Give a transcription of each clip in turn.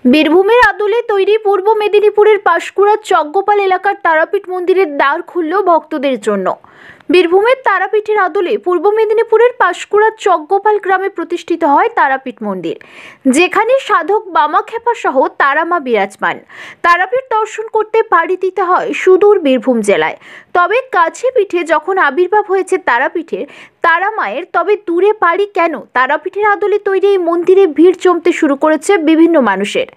বীরভূমের আদলে তৈরি পূর্ব মেদিনীপুরের পাঁশকুড়ার চকগোপাল এলাকার তারাপীঠ মন্দিরের দ্বার খুলল ভক্তদের জন্য। বীরভূমের তারাপীঠের আদলে পূর্ব মেদিনীপুরের পাঁশকুড়ার চকগোপাল গ্রামে প্রতিষ্ঠিত হয় তারাপীঠ মন্দির, যেখানে সাধক বামাখ্যাপা সহ তারামা বিরাজমান। তারাপীঠ দর্শন করতে পাড়ি দিতে হয় সুদূর বীরভূম জেলায়। তবে কাছে পিঠে যখন আবির্ভাব হয়েছে তারাপীঠের তারা মায়ের, তবে দূরে পাড়ি কেন? তারাপীঠের আদলে তৈরি এই মন্দিরে ভিড় জমতে শুরু করেছে বিভিন্ন মানুষের।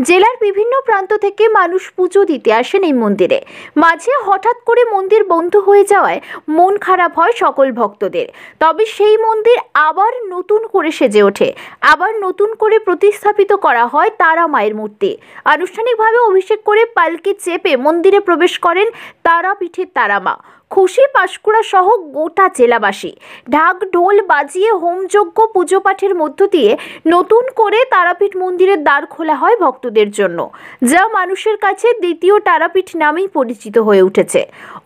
জেলার বিভিন্ন প্রান্ত থেকে মানুষ পুজো দিতে আসেন এই মন্দিরে। মাঝে হঠাৎ করে মন্দির বন্ধ হয়ে যাওয়ায় মন খারাপ হয় সকল ভক্তদের। তবে সেই মন্দির আবার নতুন করে সেজে ওঠে, আবার নতুন করে প্রতিস্থাপিত করা হয় তারা মায়ের মূর্তি। আনুষ্ঠানিকভাবে অভিষেক করে পালকি চেপে মন্দিরে প্রবেশ করেন তারাপীঠের তারামা। খুশি পাঁশকুড়া সহ গোটা জেলাবাসী। ঢাক ঢোল বাজিয়ে হোমযজ্ঞ পুজো পাঠের মধ্য দিয়ে নতুন করে তারাপীঠ মন্দিরের দ্বার খোলা হয় ভক্তদের জন্য, যা মানুষের কাছে দ্বিতীয় তারাপীঠ নামেই পরিচিত হয়ে উঠেছে।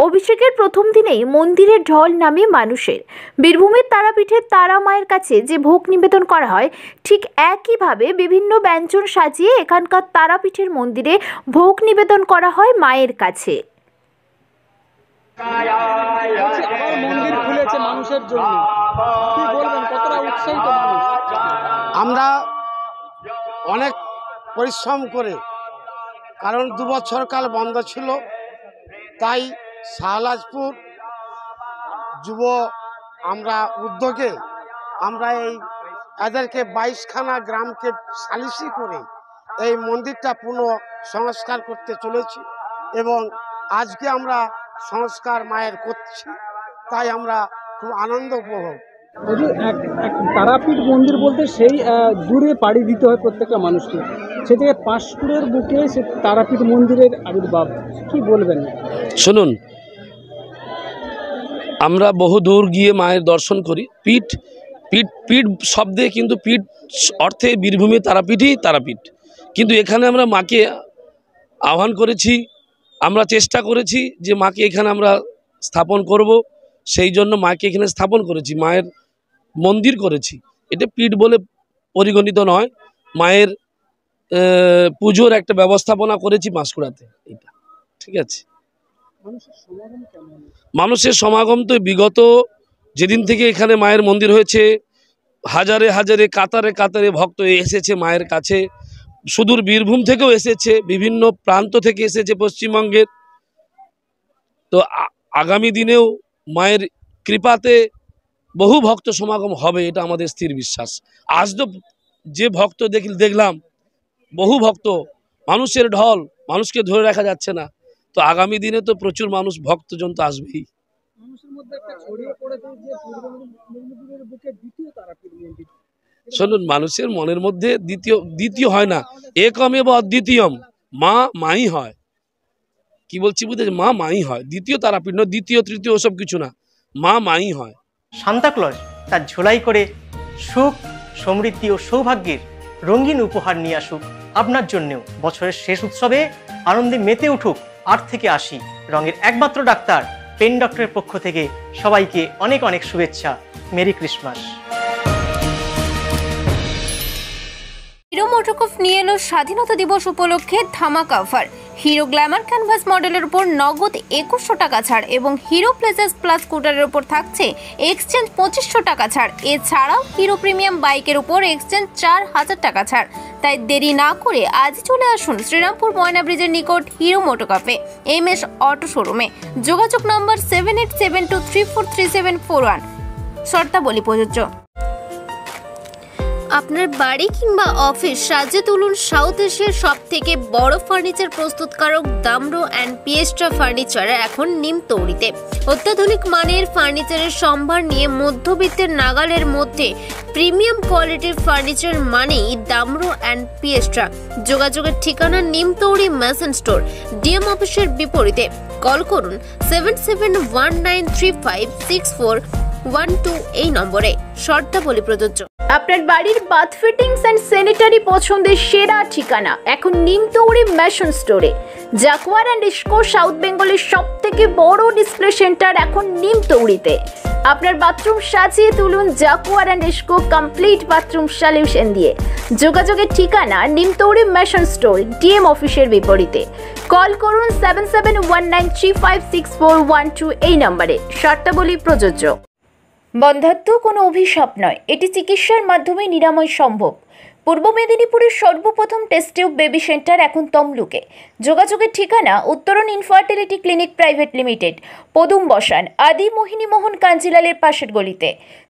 অভিষেকের প্রথম দিনেই মন্দিরে ঢল নামে মানুষের। বীরভূমের তারাপীঠের তারা মায়ের কাছে যে ভোগ নিবেদন করা হয়, ঠিক একইভাবে বিভিন্ন ব্যঞ্জন সাজিয়ে এখানকার তারাপীঠের মন্দিরে ভোগ নিবেদন করা হয় মায়ের কাছে। আবার মন্দির খুলেছে মানুষের জন্য, কি বলবেন, কতটা উৎসাহিত মানুষ? আমরা অনেক পরিশ্রম করে, কারণ 2 বছর কাল বন্ধ ছিল, তাই শাহলাজপুর যুব আমরা উদ্যোগে আমরা এদেরকে 22খানা গ্রামকে সালিশি করে এই মন্দিরটা পুনঃ সংস্কার করতে চলেছি এবং আজকে আমরা সংস্কার মায়ের করছি, তাই আমরা খুব আনন্দ উপভোগ। তারাপীঠ মন্দির বলতে সেই দূরে পাড়ি দিতে হয় প্রত্যেকটা মানুষকে, সে থেকে পাঁশকুড়ের বুকে সে তারাপীঠ মন্দিরের আবির্ভাব, কি বলবেন? শুনুন, আমরা বহু দূর গিয়ে মায়ের দর্শন করি। পীঠ পীঠ পীঠ শব্দে কিন্তু পীঠ অর্থে বীরভূমে তারাপীঠই তারাপীঠ, কিন্তু এখানে আমরা মাকে আহ্বান করেছি, আমরা চেষ্টা করেছি যে মাকে এখানে আমরা স্থাপন করব, সেই জন্য মাকে এখানে স্থাপন করেছি, মায়ের মন্দির করেছি। এটা পীঠ বলে পরিগণিত নয়, মায়ের পুজোর একটা ব্যবস্থাপনা করেছি পাঁশকুড়াতে, এটা ঠিক আছে। মানুষের সমাগম তো বিগত যেদিন থেকে এখানে মায়ের মন্দির হয়েছে, হাজারে হাজারে কাতারে কাতারে ভক্ত এসেছে মায়ের কাছে। সুদূর বীরভূম থেকেও এসেছে, বিভিন্ন প্রান্ত থেকে এসেছে পশ্চিমবঙ্গের। তো আগামী দিনেও মায়ের কৃপাতে বহু ভক্ত সমাগম হবে, এটা আমাদের স্থির বিশ্বাস। আজ তো যে ভক্ত দেখলাম, বহু ভক্ত, মানুষের ঢল, মানুষকে ধরে রাখা যাচ্ছে না। তো আগামী দিনে তো প্রচুর মানুষ ভক্তজন তো আসবেই। শুনুন, মানুষের মনের মধ্যে দ্বিতীয় হয় না, একমেব অদ্বিতীয়ম, মা মাই হয়। কি বলছি বুঝতে? মা মাই হয়, দ্বিতীয় তারাপীঠ নয়, দ্বিতীয় তৃতীয় ওসব কিছু না, মা মাই হয়। সান্তাক্লজ তার ঝোলাই করে সুখ, সমৃদ্ধি ও সৌভাগ্যের রঙিন উপহার নিয়ে আসুক আপনার জন্যেও। বছরের শেষ উৎসবে আনন্দে মেতে উঠুক 8 থেকে 80 রঙের একমাত্র ডাক্তার পেন ডক্টরের পক্ষ থেকে সবাইকে অনেক অনেক শুভেচ্ছা। Merry Christmas. হিরো মোটোকর্প নিয়ে এলো স্বাধীনতা দিবস উপলক্ষে ধামাকা অফার। হিরো গ্ল্যামার ক্যানভাস মডেলের উপর নগদ 2100 টাকা ছাড় এবং হিরো প্লেজাস প্লাস স্কুটারের উপর থাকছে এক্সচেঞ্জ 2500 টাকা ছাড়। এছাড়াও হিরো প্রিমিয়াম বাইকের উপর এক্সচেঞ্জ 4000 টাকা ছাড়। তাই দেরি না করে আজ চলে আসুন শ্রীরামপুর ময়না ব্রিজের নিকট হিরো মোটোকর্পে MS অটো শোরুমে। যোগাযোগ নম্বর 7872343741। শর্তাবলী প্রযোজ্য। আপনার বাড়ি কিংবা অফিস সাজিয়ে তুলুন সাউথ এশিয়ার সব থেকে বড় ফার্নিচার প্রস্তুতকারক দামরো অ্যান্ড পিয়েস্ট্রা ফার্নিচার এখন নিমতৌড়িতে। অত্যাধুনিক মানের ফার্নিচারের সম্ভার নিয়ে মধ্যবিত্তের নাগালের মধ্যে প্রিমিয়াম কোয়ালিটির ফার্নিচার মানেই দামরো অ্যান্ড পিয়েস্ট্রা। যোগাযোগের ঠিকানা নিমতৌড়ি মেসন স্টোর, ডিএম অফিসের বিপরীতে। কল করুন 7719356412 এই নম্বরে। শর্তাবলী প্রযোজ্য। আপনার বাড়ির বাথ ফিটিংস অ্যান্ড স্যানিটারি পছন্দের সেরা ঠিকানা এখন নিমতৌড়ি মেশন স্টোরে। জাকুয়ার অ্যান্ড ইস্কো সাউথ বেঙ্গলের সব থেকে বড় ডিসপ্লে সেন্টার এখন নিমতৌড়িতে। আপনার বাথরুম সাজিয়ে তুলুন Jaquar and IISCO complete bathroom solution দিয়ে। যোগাযোগের ঠিকানা নিমতৌড়ি মেশন স্টোর, ডিএম অফিসের বিপরীতে। কল করুন 7719356412 এই নম্বরে। শর্তাবলী প্রযোজ্য। বন্ধ্যাত্ব কোনো অভিশাপ নয়, এটি চিকিৎসার মাধ্যমে নিরাময় সম্ভব। পূর্ব মেদিনীপুরের সর্বপ্রথম টেস্ট টিউব বেবি সেন্টার এখন তমলুকে। যোগাযোগের ঠিকানা উত্তরণ ইনফার্টিলিটি ক্লিনিক প্রাইভেট লিমিটেড, পদুম বসান, আদি মোহিনী মোহন কাঞ্জিলালের পাশের গলিতে।